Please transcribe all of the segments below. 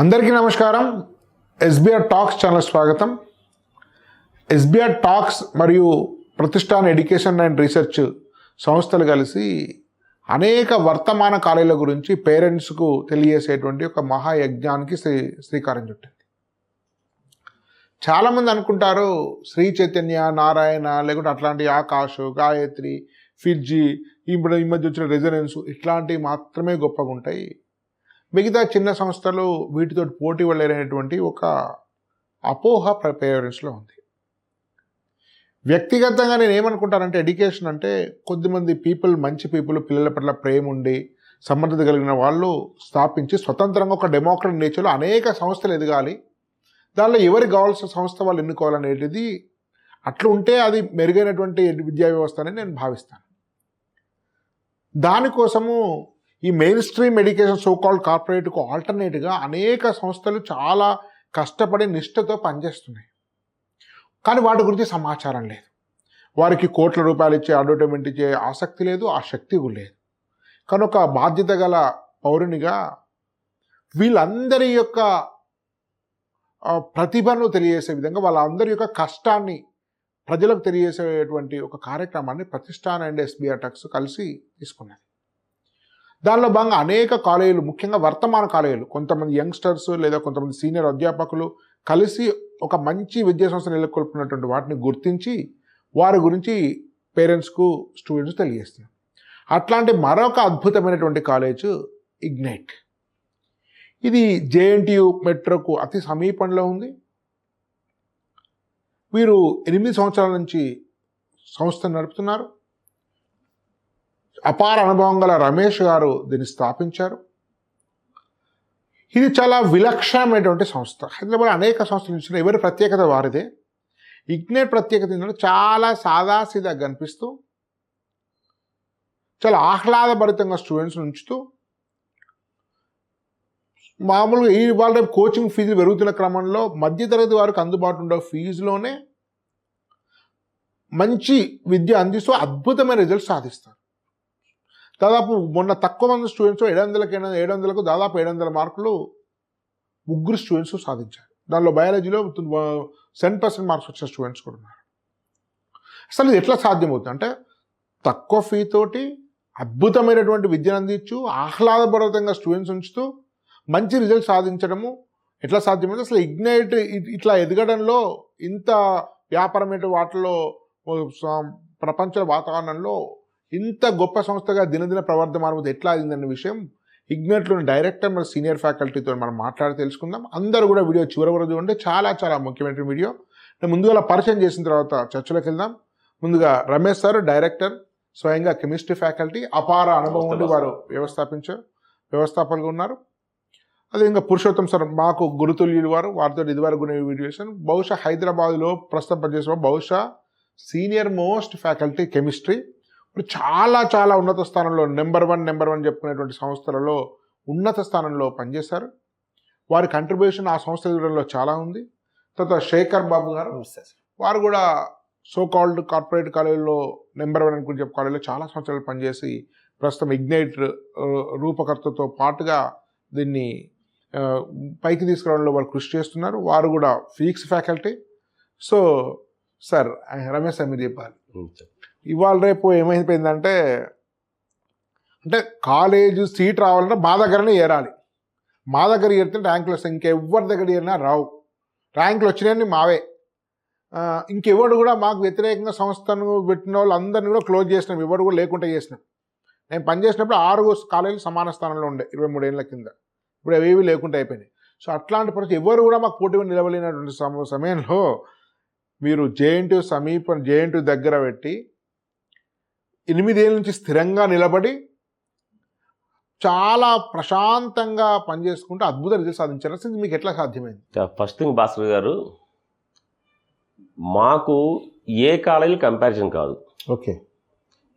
అందరికీ నమస్కారం. SBR talks channel స్వాగతం. ఎస్బీఆర్ టాక్స్ మరియు ప్రతిష్టాన్ ఎడ్యుకేషన్ అండ్ రీసెర్చ్ సంస్థలు కలిసి అనేక వర్తమాన కాలేజీల గురించి పేరెంట్స్కు తెలియజేసేటువంటి ఒక మహాయజ్ఞానికి శ్రీకారం చుట్టింది. చాలామంది అనుకుంటారు శ్రీ చైతన్య, నారాయణ, లేకుంటే అట్లాంటి ఆకాష్, గాయత్రి, ఫిర్జీ, ఇప్పుడు ఈ మధ్య వచ్చిన రెజనెన్స్ ఇట్లాంటివి మాత్రమే గొప్పగా ఉంటాయి. మిగతా చిన్న సంస్థలు వీటితో పోటీ పడలేనటువంటి ఒక అపోహ పేరెంట్స్లో ఉంది. వ్యక్తిగతంగా నేను ఏమనుకుంటానంటే, ఎడ్యుకేషన్ అంటే కొద్దిమంది మంచి పీపుల్, పిల్లల పట్ల ప్రేమ ఉండి సమర్థత కలిగిన వాళ్ళు స్థాపించి స్వతంత్రంగా ఒక డెమోక్రటిక్ నేచర్లో అనేక సంస్థలు ఎదగాలి. దానిలో ఎవరికి కావాల్సిన సంస్థ వాళ్ళు ఎన్నుకోవాలనేది అట్లా ఉంటే అది మెరుగైనటువంటి విద్యా వ్యవస్థ అని నేను భావిస్తాను. దానికోసము ఈ మెయిన్ స్ట్రీమ్ ఎడ్యుకేషన్ సోకాల్డ్ కార్పొరేట్కు ఆల్టర్నేట్గా అనేక సంస్థలు చాలా కష్టపడి నిష్ఠతో పనిచేస్తున్నాయి. కానీ వాటి గురించి సమాచారం లేదు. వారికి కోట్ల రూపాయలు ఇచ్చే అడ్వర్టైజ్మెంట్ ఇచ్చే ఆసక్తి లేదు, ఆ శక్తి కూడా లేదు. కానీ ఒక బాధ్యత గల పౌరునిగా వీళ్ళందరి యొక్క ప్రతిభను తెలియజేసే విధంగా, వాళ్ళందరి యొక్క కష్టాన్ని ప్రజలకు తెలియజేసేటువంటి ఒక కార్యక్రమాన్ని ప్రతిష్టాన్ అండ్ ఎస్బీఆర్ టాక్స్ కలిసి తీసుకున్నది. దానిలో భాగంగా అనేక కాలేజీలు, ముఖ్యంగా వర్తమాన కాలేజీలు, కొంతమంది యంగ్స్టర్స్ లేదా కొంతమంది సీనియర్ అధ్యాపకులు కలిసి ఒక మంచి విద్యా సంస్థ నెలకొల్పుతున్నటువంటి వాటిని గుర్తించి వారి గురించి పేరెంట్స్కు, స్టూడెంట్స్ తెలియజేస్తున్నారు. అట్లాంటి మరొక అద్భుతమైనటువంటి కాలేజ్ ఇగ్నైట్. ఇది జేఎన్టీయు మెట్రోకు అతి సమీపంలో ఉంది. వీరు 8 సంవత్సరాల నుంచి సంస్థను నడుపుతున్నారు. అపార అనుభవం గల రమేష్ గారు దీన్ని స్థాపించారు. ఇది చాలా విలక్షణమైనటువంటి సంస్థ. హైదరాబాద్ అనేక సంస్థలు ఇచ్చిన ఎవరి ప్రత్యేకత వారిదే. ఇగ్నైట్ ప్రత్యేకత ఏంటంటే చాలా సాదాసీదా కనిపిస్తూ, చాలా ఆహ్లాదభరితంగా స్టూడెంట్స్ ఉంచుతూ, మామూలుగా ఇవాళ రేపు కోచింగ్ ఫీజులు పెరుగుతున్న క్రమంలో మధ్యతరగతి వారికి అందుబాటులో ఉండే ఫీజులోనే మంచి విద్య అందిస్తూ అద్భుతమైన రిజల్ట్స్ సాధిస్తారు. దాదాపు మొన్న తక్కువ మంది స్టూడెంట్స్ 700కు దాదాపు 700 మార్కులు 3 స్టూడెంట్స్ సాధించారు. దానిలో బయాలజీలో 10% మార్క్స్ వచ్చిన స్టూడెంట్స్ కూడా ఉన్నారు. అసలు ఇది ఎట్లా సాధ్యమవుతుంది అంటే, తక్కువ ఫీ తోటి అద్భుతమైనటువంటి విద్యను అందించు, ఆహ్లాదభరితంగా స్టూడెంట్స్ ఉంచుతూ మంచి రిజల్ట్ సాధించడము ఎట్లా సాధ్యమైంది? అసలు ఇగ్నైట్ ఇట్లా ఎదగడంలో, ఇంత వ్యాపారమైన వాటిలో, ప్రపంచ వాతావరణంలో ఇంత గొప్ప సంస్థగా దినదిన ప్రవర్ధమానం ఎట్లా అయిందన్న విషయం ఇగ్నైట్లోని డైరెక్టర్ మరియు సీనియర్ ఫ్యాకల్టీతో మనం మాట్లాడి తెలుసుకుందాం. అందరూ కూడా వీడియో చివరి వరకు చూడండి. చాలా చాలా ముఖ్యమైన వీడియో. నేను ముందుగా పరిచయం చేసిన తర్వాత చర్చలోకి వెళ్దాం. ముందుగా రమేష్ సార్, డైరెక్టర్, స్వయంగా కెమిస్ట్రీ ఫ్యాకల్టీ, అపార అనుభవం ఉండి వారు వ్యవస్థాపకులుగా ఉన్నారు. అదే ఇంకా పురుషోత్తం సార్, మాకు గురుతుల్యుడు వారు, వారితో ఇదివరకు వీడియో చేశాను. బహుశా హైదరాబాద్లో ప్రస్తుతం పనిచేసిన బహుశా సీనియర్ మోస్ట్ ఫ్యాకల్టీ కెమిస్ట్రీ. ఇప్పుడు చాలా చాలా ఉన్నత స్థానంలో నెంబర్ వన్ చెప్పుకునేటువంటి సంస్థలలో ఉన్నత స్థానంలో పనిచేశారు. వారి కంట్రిబ్యూషన్ ఆ సంస్థ ఎదుగుదలలో చాలా ఉంది. తర్వాత శేఖర్ బాబు గారు, వారు కూడా సోకాల్డ్ కార్పొరేట్ కాలేజీలో నెంబర్ 1 అని చెప్పే కాలేజీలో చాలా సంవత్సరాలు పనిచేసి ప్రస్తుతం ఇగ్నైట్ రూపకర్తతో పాటుగా దీన్ని పైకి తీసుకురావడంలో వారు కృషి చేస్తున్నారు. వారు కూడా physics faculty. So sir, Ramesh sir, మీరు చెప్పాలి, ఇవాళ రేపు ఏమైపోయిందంటే, అంటే కాలేజీ సీట్ రావాలంటే మా దగ్గరనే ఏరాలి. మా దగ్గర ఏరితే ర్యాంకులు వస్తాయి, ఇంకెవరి దగ్గర ఏరినా రావు. ర్యాంకులు వచ్చినాయని మావే. ఇంకెవరు కూడా మాకు వ్యతిరేకంగా సంస్థను పెట్టిన వాళ్ళు అందరినీ కూడా క్లోజ్ చేసినాం, ఎవరు కూడా లేకుండా చేసినాం. నేను పనిచేసినప్పుడు 6 కాలేజీలు సమాన స్థానంలో ఉండే 23 ఏళ్ళ కింద. ఇప్పుడు అవేవి లేకుండా అయిపోయినాయి. సో అట్లాంటి పరిస్థితి ఎవరు కూడా మాకు పోటీగా నిలబడినటువంటి సమయంలో మీరు జేఎన్టీయు దగ్గర పెట్టి 8 ఏళ్ళ నుంచి స్థిరంగా నిలబడి చాలా ప్రశాంతంగా పనిచేసుకుంటూ అద్భుత రిజల్ట్ సాధించారు. అసలు మీకు ఎట్లా సాధ్యమైంది? ఫస్ట్ థింగ్ భాస్కర్ గారు, మాకు ఏ కాలేజీ కంపారిజన్ కాదు. ఓకే,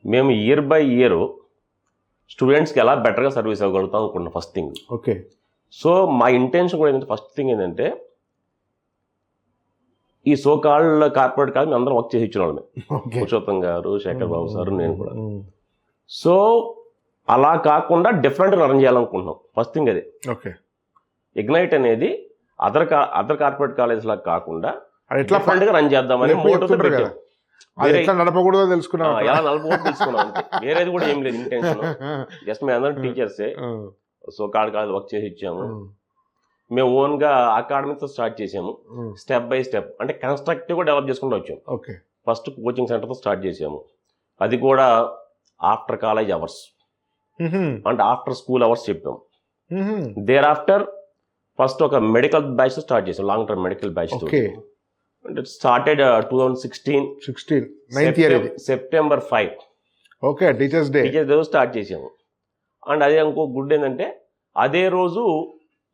మేము ఇయర్ బై ఇయర్ స్టూడెంట్స్కి ఎలా బెటర్గా సర్వీస్ అవ్వగలుగుతాం అనుకున్నాం ఫస్ట్ థింగ్. ఓకే. సో మా ఇంటెన్షన్ కూడా ఏంటంటే, ఫస్ట్ థింగ్ ఏంటంటే, ఈ సోకాల్డ్ కార్పొరేట్ కాదు మేము అందరం వర్క్ చేసి ఇచ్చిన వాళ్ళమే. పురుషోత్తం గారు, శేఖర్ బాబు సార్, నేను కూడా. సో అలా కాకుండా డిఫరెంట్గా రన్ చేయాలనుకుంటున్నాం. ఫస్ట్ థింగ్ అదే. ఓకే. ఇగ్నైట్ అనేది అదర్ కార్పొరేట్ కాలేజ్ లాగా కాకుండా అది ఎట్లా డిఫరెంట్ గా రన్ చేద్దామని ఎప్పుడు మోటోతో చెప్తుంటారు పెట్టాం. కదా, అది ఎట్లా నడపకూడదో తెలుసుకున్నాం. ఎలా నలుపుకోవడం తెలుసుకున్నాం అంతే, వేరేది కూడా ఏం లేదు ఇంటెన్షన్. జస్ట్ మేము అందరం టీచర్సే, సో కాదు వర్క్ చేసి ఇచ్చాము. మేము ఓన్ గా అకాడమీతో స్టార్ట్ చేసాము, స్టెప్ బై స్టెప్ అంటే కన్స్ట్రక్టివ్ గా డెవలప్ చేసుకుంటూ వచ్చాము. ఓకే. ఫస్ట్ కోచింగ్ సెంటర్ తో స్టార్ట్ చేసాము, అది కూడా ఆఫ్టర్ కాలేజ్ అవర్స్ అంటే ఆఫ్టర్ స్కూల్ అవర్స్ చెప్పాము. దేర్ ఆఫ్టర్ ఫస్ట్ ఒక మెడికల్ బ్యాచ్ స్టార్ట్ చేసాం, long term medical batch. Okay. అంటే స్టార్టెడ్ 2016 9th ఇయర్ ఇది. September 5 okay, teachers day start చేసాము. అండ్ అదే ఇంకో గుడ్ ఏంటంటే అదే రోజు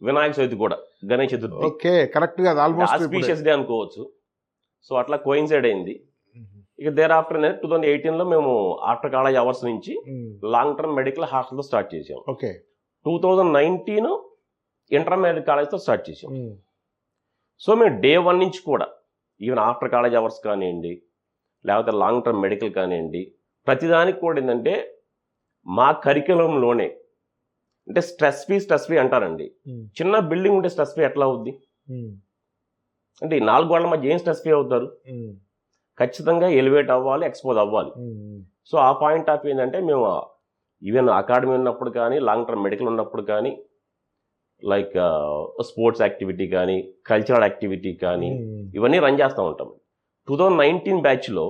వినాయక చవితి కూడా, గణేష్ చతుర్థి. ఓకే, కరెక్ట్ గా ఆల్మోస్ట్ ఆస్పీషియస్ డే అనుకోవచ్చు. సో అట్లా కోయిన్సైడ్ అయింది. ఇక దేర్ ఆఫ్టర్ 2018 లో మేము ఆఫ్టర్ కాలేజ్ అవర్స్ నుంచి లాంగ్ టర్మ్ మెడికల్ హాస్టల్తో స్టార్ట్ చేసాం. ఓకే. 2019 ఇంటర్మీడియట్ కాలేజ్తో స్టార్ట్ చేసాం. సో మేము డే 1 నుంచి కూడా ఈవెన్ ఆఫ్టర్ కాలేజ్ అవర్స్ కానివ్వండి, లేకపోతే లాంగ్ టర్మ్ మెడికల్ కానివ్వండి, ప్రతిదానికి కూడా ఏంటంటే మా కరికులంలోనే, అంటే స్ట్రెస్ ఫ్రీ అంటారండి. చిన్న బిల్డింగ్ ఉంటే స్ట్రెస్ ఫ్రీ ఎట్లా అవుద్ది? అంటే ఈ 4 గోడల మధ్య ఏం స్ట్రెస్ ఫ్రీ అవుతారు? ఖచ్చితంగా ఎలివేట్ అవ్వాలి, ఎక్స్పోజ్ అవ్వాలి. సో ఆ పాయింట్ ఆఫ్ ఏంటంటే మేము ఈవెన్ అకాడమీ ఉన్నప్పుడు కానీ, లాంగ్ టర్మ్ మెడికల్ ఉన్నప్పుడు కానీ, లైక్ స్పోర్ట్స్ యాక్టివిటీ కానీ, కల్చరల్ యాక్టివిటీ కానీ, ఇవన్నీ రన్ చేస్తూ ఉంటాం. 2019 బ్యాచ్లో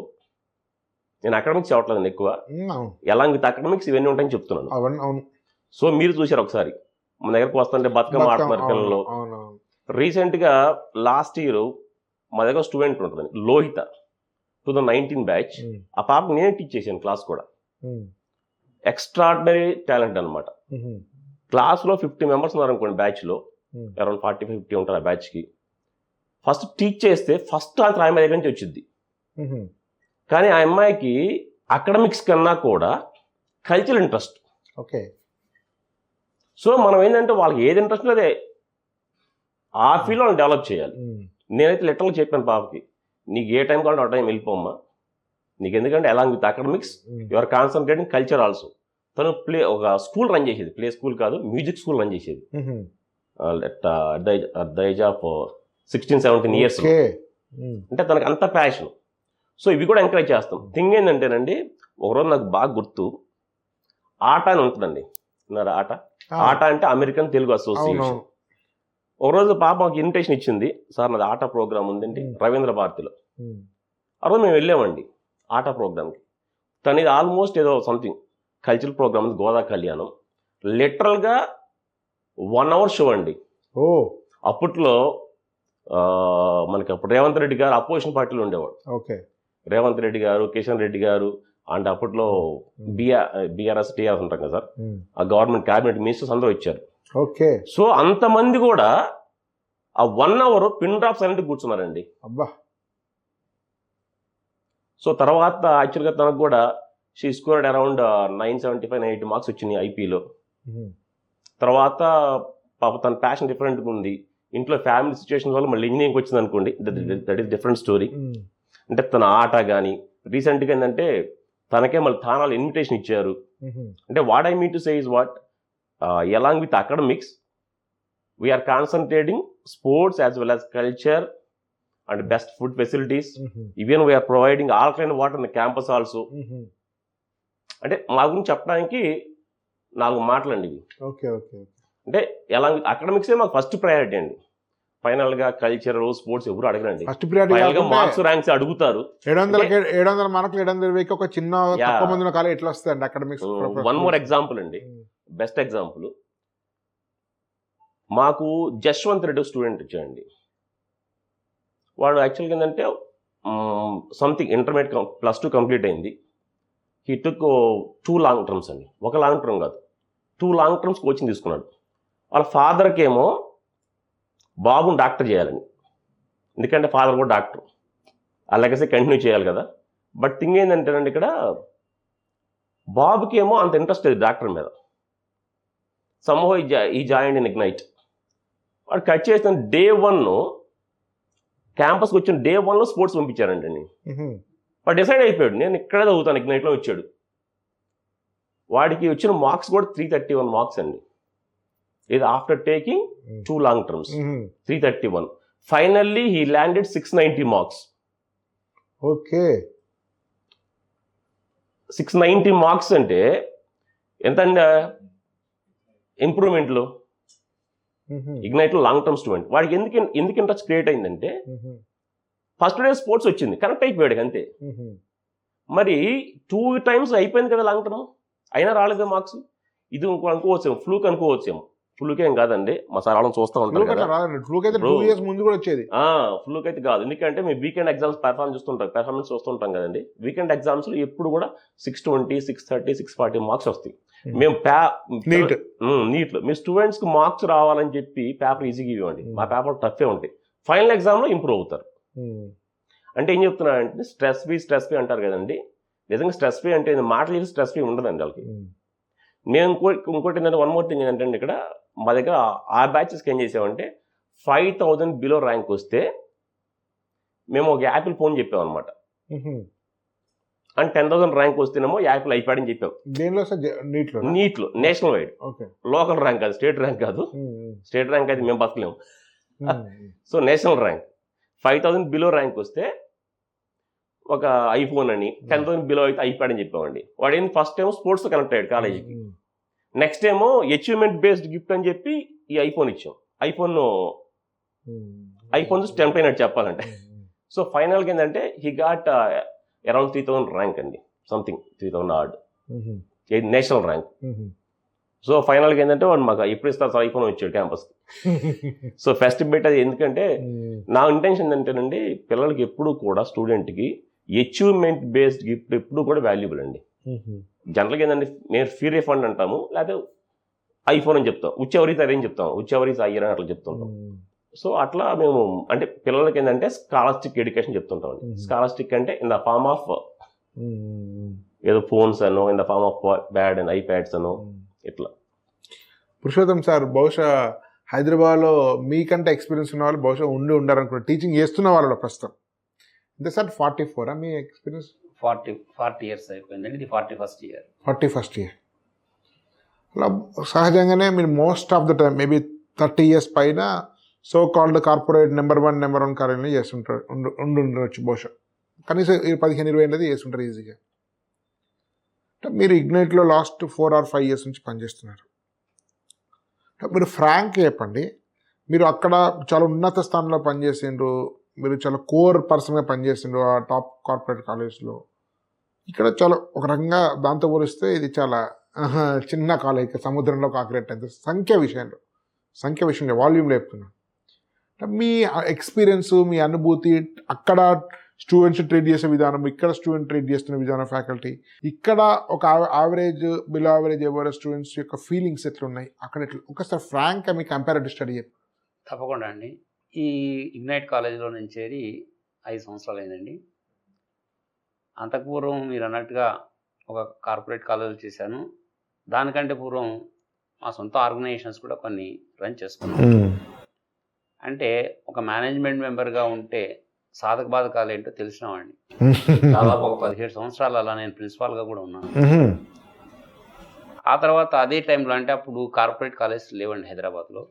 నేను అకాడమిక్స్ చెప్పట్లేదు ఎక్కువ, ఎలాంగ్ విత్ అకాడమిక్స్ ఇవన్నీ ఉంటాయని చెప్తున్నాను. సో మీరు చూశారు ఒకసారి మన దగ్గరకు వస్తుంటే బతుకమ్మ ఆట మార్కెట్లో రీసెంట్గా లాస్ట్ ఇయర్ మా దగ్గర స్టూడెంట్ ఉంటుంది లోహిత, 2019 బ్యాచ్. ఆ పాప నేనే టీచ్ చేశాను క్లాస్ కూడా. ఎక్స్ట్రాడినరీ టాలెంట్ అనమాట. క్లాస్లో 50 మెంబర్స్ ఉన్నారు అనుకోండి, బ్యాచ్లో అరౌండ్ 40-50 ఉంటారు ఆ బ్యాచ్కి. ఫస్ట్ టీచ్ చేస్తే ఫస్ట్ ఆన్సర్ ఆమె దగ్గర నుంచి వచ్చింది. కానీ ఆ అమ్మాయికి అకాడమిక్స్ కన్నా కూడా కల్చరల్ ఇంట్రెస్ట్. ఓకే. సో మనం ఏంటంటే వాళ్ళకి ఏది ఇంట్రెస్ట్ అదే ఆ ఫీల్డ్ వాళ్ళని డెవలప్ చేయాలి. నేనైతే లిటరల్గా చెప్పాను పాపకి, నీకు ఏ టైం కావాలంటే ఆ టైం వెళ్ళిపోమ్మా, నీకు ఎందుకంటే along with academics your concentrating culture also. తను ఒక స్కూల్ రన్ చేసేది, ప్లే స్కూల్ కాదు, మ్యూజిక్ స్కూల్ రన్ చేసేది at the age of 16-17 years. అంటే తనకు అంత ప్యాషన్. సో ఇవి కూడా ఎంకరేజ్ చేస్తాం. థింగ్ ఏంటంటేనండి, ఒకరోజు నాకు బాగా గుర్తు, ఆట అని ఉంటుందండి, ఆట అంటే అమెరికన్ తెలుగు అసోసియేషన్. ఒకరోజు పాప మాకు ఇన్విటేషన్ ఇచ్చింది, సార్ నాది ఆట ప్రోగ్రామ్ ఉందండి రవీంద్ర భారతిలో. ఆ రోజు మేము వెళ్ళామండి ఆట ప్రోగ్రామ్కి. తను ఇది ఆల్మోస్ట్ ఏదో సంథింగ్ కల్చరల్ ప్రోగ్రామ్, గోదా కళ్యాణం. లిటరల్గా 1 hour షో అండి. అప్పట్లో మనకి అప్పుడు రేవంత్ రెడ్డి గారు అపోజిషన్ పార్టీలో ఉండేవాడు. ఓకే. రేవంత్ రెడ్డి గారు, కిషన్ రెడ్డి గారు, అండ్ అప్పట్లో బీఆర్ఎస్ టీఆర్ఎస్ ఉంటాం కదా సార్, ఆ గవర్నమెంట్ క్యాబినెట్ మినిస్టర్స్ అందరూ ఇచ్చారు. ఓకే. సో అంతమంది కూడా ఆ 1 hour పిన్ డ్రాప్ సైలెంట్ కూర్చున్నారండి. అబ్బా. సో తర్వాత యాక్చువల్గా తనకు కూడా షీ స్కోర్డ్ అరౌండ్ 975-980 మార్క్స్ వచ్చినాయి ఐపీలో. తర్వాత పాప తన ప్యాషన్ డిఫరెంట్గా ఉంది, ఇంట్లో ఫ్యామిలీ సిచ్యువేషన్ వల్ల మళ్ళీ ఇంజనీరింగ్ వచ్చింది అనుకోండి, దట్ ఈస్ డిఫరెంట్ స్టోరీ. అంటే తన ఆట కానీ రీసెంట్గా ఏంటంటే తనకే మళ్ళీ థానాలు ఇన్విటేషన్ ఇచ్చారు. అంటే what I mean to say is what, along with academics we are concentrating sports as well as culture and best food facilities. Even we are providing all kind water in campus also. అంటే మా గురించి చెప్పడానికి 4 మాటలండి ఇవి. Okay. Okay. అంటే ఎలా అకాడమిక్సే మాకు ఫస్ట్ ప్రయారిటీ అండి. ఫైనల్ గా కల్చర్, స్పోర్ట్స్ ఎవరు అడగరండి. ఫస్ట్ ప్రయారిటీ మార్క్స్ ర్యాంక్స్ అడుగుతారు. 700 మార్కులు 720 ఒక చిన్న తక్కువ మంది ఉన్న కాలం ఎట్లా వస్తాయండి అకాడమిక్స్? వన్ మోర్ ఎగ్జాంపుల్ అండి, బెస్ట్ ఎగ్జాంపుల్. మాకు జశ్వంత్ రెడ్డి స్టూడెంట్ వచ్చాడండి. వాడు యాక్చువల్గా ఏంటంటే సంథింగ్ ఇంటర్మీడియట్ +2 కంప్లీట్ అయింది. హీ టుక్ 2 లాంగ్ టర్మ్స్ అండి, ఒక లాంగ్ టర్మ్ కాదు, 2 లాంగ్ టర్మ్స్ కోచింగ్ తీసుకున్నాడు. వాళ్ళ ఫాదర్కి ఏమో బాబుని డాక్టర్ చేయాలని, ఎందుకంటే ఫాదర్ కూడా డాక్టర్, ఆ లెగసీ కంటిన్యూ చేయాలి కదా. బట్ థింగ్ ఏంటంటేనండి, ఇక్కడ బాబుకి ఏమో అంత ఇంట్రెస్ట్ లేదు డాక్టర్ మీద. సమ్హౌ ఈ జాయిన్ ఇన్ ఇగ్నైట్. వాడు కట్ చేసిన డే 1 క్యాంపస్కి వచ్చిన డే 1 స్పోర్ట్స్ పంపించారండి. వాడు డిసైడ్ అయిపోయాడు, నేను ఇక్కడే చదువుతాను, ఇగ్నైట్లో వచ్చాడు. వాడికి వచ్చిన మార్క్స్ కూడా 331 మార్క్స్ అండి. ఇది after taking 2 long terms 331. Finally he landed 690 marks. Okay, 690 marks అంటే ఎంత అండి ఇంప్రూవ్మెంట్లో? ఇగ్నైట్లో లాంగ్ టర్మ్ స్టూడెంట్. వాడికి ఎందుకు ఇంట్రెస్ట్ క్రియేట్ అయిందంటే ఫస్ట్ డే స్పోర్ట్స్ వచ్చింది, కనెక్ట్ అయిపోయాడు అంతే. మరి 2 times అయిపోయింది కదా లాంగ్ టర్మ్, అయినా రాలేదు మార్క్స్. ఇది ఇంకో అనుకోవచ్చేమో, ఫ్లూక్ అనుకోవచ్చేమో. ఫ్లూక్ ఏం కాదండి, మా సార్ వాళ్ళని చూస్తూ ఉంటారు కదా. ఫ్లూక్ అయితే 2 years ముందు కూడా వచ్చేది. ఫ్లూక్ అయితే కాదు, ఎందుకంటే మేము వీకెండ్ ఎగ్జామ్స్ పెర్ఫార్మెన్స్ చూస్తుంటాం కదండి. వీకెండ్ ఎగ్జామ్స్ లో ఎప్పుడు కూడా 620, 630, 640 మార్క్స్ వస్తాయి. మేము నీట్లో మీ స్టూడెంట్స్ కి మార్క్స్ రావాలని చెప్పి పేపర్ ఈజీగా ఇవ్వండి, మా పేపర్ టఫే ఉంటాయి. ఫైనల్ ఎగ్జామ్ లో ఇంప్రూవ్ అవుతారు. అంటే ఏం చెప్తున్నా అంటే స్ట్రెస్ ఫ్రీ అంటారు కదండి. నిజంగా స్ట్రెస్ ఫ్రీ అంటే మాటలు చేసి స్ట్రెస్ ఫ్రీ ఉండదండి వాళ్ళకి. నేను ఇంకోటి ఏంటంటే వన్ మోర్ థింగ్ ఏంటంటే ఇక్కడ మా దగ్గర ఆ బ్యాచెస్కి ఏం చేసామంటే 5,000 బిలో ర్యాంక్ వస్తే మేము ఒక యాపిల్ ఫోన్ చెప్పాం అనమాట. అండ్ 10,000 ర్యాంక్ వస్తేనేమో యాపిల్ ఐప్యాడ్ అని చెప్పాం. నీట్లో నేషనల్ వైడ్, లోకల్ ర్యాంక్ కాదు, స్టేట్ ర్యాంక్ కాదు. స్టేట్ ర్యాంక్ అయితే మేము బతకలేము. So national rank 5,000 below rank వస్తే ఒక ఐఫోన్ అని, 10,000 బిలో అయితే ఐప్యాడ్ అని చెప్పామండి. వాడు ఏంటి ఫస్ట్ టైం స్పోర్ట్స్ కనెక్ట్ అయ్యాడు కాలేజీకి. నెక్స్ట్ ఏమో అచీవ్మెంట్ బేస్డ్ గిఫ్ట్ అని చెప్పి ఈ ఐఫోన్ ఇచ్చాం. ఐఫోన్ టెంప్ట్ అయినట్టు చెప్పాలంటే. సో ఫైనల్గా ఏంటంటే హీ గాట్ అరౌండ్ 3,000 ర్యాంక్ అండి, సంథింగ్ 3,000 ఆర్డ్, నేషనల్ ర్యాంక్. సో ఫైనల్గా ఏంటంటే వాడు మాకు ఎప్పుడు ఇస్తారు సార్ ఐఫోన్ వచ్చాడు క్యాంపస్కి. సో ఫస్ట్ బిట్ అది ఎందుకంటే నా ఇంటెన్షన్ ఏంటంటేనండి, పిల్లలకి ఎప్పుడు కూడా స్టూడెంట్కి అచీవ్మెంట్ బేస్డ్ గిఫ్ట్ ఎప్పుడు కూడా వాల్యుబుల్ అండి. జనరల్గా ఏంటంటే నేను ఫ్రీ రిఫండ్ అంటాము, లేకపోతే ఐఫోన్ అని చెప్తాం, ఉచ్చెవరీస్ అరేంజ్ చెప్తాం, ఉచ్చెవరీస్ అయ్యర్ అని అట్లా చెప్తుంటాం. సో అట్లా మేము అంటే పిల్లలకి ఏంటంటే స్కాలర్స్టిక్ ఎడ్యుకేషన్ చెప్తుంటాం అండి. స్కాలర్స్టిక్ అంటే ఇన్ ద ఫార్మ్ ఆఫ్ ఏదో ఫోన్స్ అనో, in the form of bad and iPads అనో ఇట్లా. పురుషోత్తం సార్, బహుశా హైదరాబాద్లో మీకంటే ఎక్స్పీరియన్స్ ఉన్న వాళ్ళు బహుశా ఉండారనుకుంటారు, టీచింగ్ చేస్తున్న వాళ్ళు ప్రస్తుతం. ఇంత సార్ 44 మీ ఎక్స్పీరియన్స్? 40 years అయిపోయిందండి, ఇది 41st year. 41st year. అలా సహజంగానే మీరు most of the time maybe 30 years పైన so called corporate number one కార్యాలయం చేస్తుంటారు, ఉండొచ్చు బహుశా. కనీసం 15-20 అనేది చేస్తుంటారు ఈజీగా. మీరు ఇగ్నైట్లో లాస్ట్ 4 or 5 years నుంచి పనిచేస్తున్నారు. మీరు ఫ్రాంక్ చెప్పండి, మీరు అక్కడ చాలా ఉన్నత స్థానంలో పనిచేసిండ్రు, మీరు చాలా కోర్ పర్సన్గా పనిచేసిండ్రు ఆ టాప్ కార్పొరేట్ కాలేజ్లో. ఇక్కడ చాలా ఒక రకంగా దాంతో పోలిస్తే ఇది చాలా చిన్న కాలేజ్, సముద్రంలో కాకిరెట్ సంఖ్య విషయంలో వాల్యూమ్లో చెప్తున్నాను. మీ ఎక్స్పీరియన్స్, మీ అనుభూతి, అక్కడ స్టూడెంట్స్ ట్రీట్ చేసే విధానం, ఇక్కడ స్టూడెంట్ ట్రీట్ చేస్తున్న విధానం, ఫ్యాకల్టీ, ఇక్కడ ఒక average below average Everest students యొక్క ఫీలింగ్స్ ఎట్లున్నాయి అక్కడ ఎట్లా, ఒకసారి ఫ్రాంక్గా మీ కంపారిటివ్ స్టడీ చెప్పండి. తప్పకుండా అండి. ఈ ఇగ్నైట్ కాలేజీలో నుంచి చేరి 5 సంవత్సరాలు అయిందండి. అంతకుపూర్వం మీరు అన్నట్టుగా ఒక కార్పొరేట్ కాలేజీలో చేశాను. దానికంటే పూర్వం మా సొంత ఆర్గనైజేషన్స్ కూడా కొన్ని రన్ చేసుకున్నాను. అంటే ఒక మేనేజ్మెంట్ మెంబర్గా ఉంటే సాధక బాధకాలు ఏంటో తెలిసినవాడిని. దాదాపు ఒక 17 సంవత్సరాలు అలా నేను ప్రిన్సిపాల్గా కూడా ఉన్నాను. ఆ తర్వాత అదే టైంలో, అంటే అప్పుడు కార్పొరేట్ కాలేజ్ లేవండి హైదరాబాద్లో.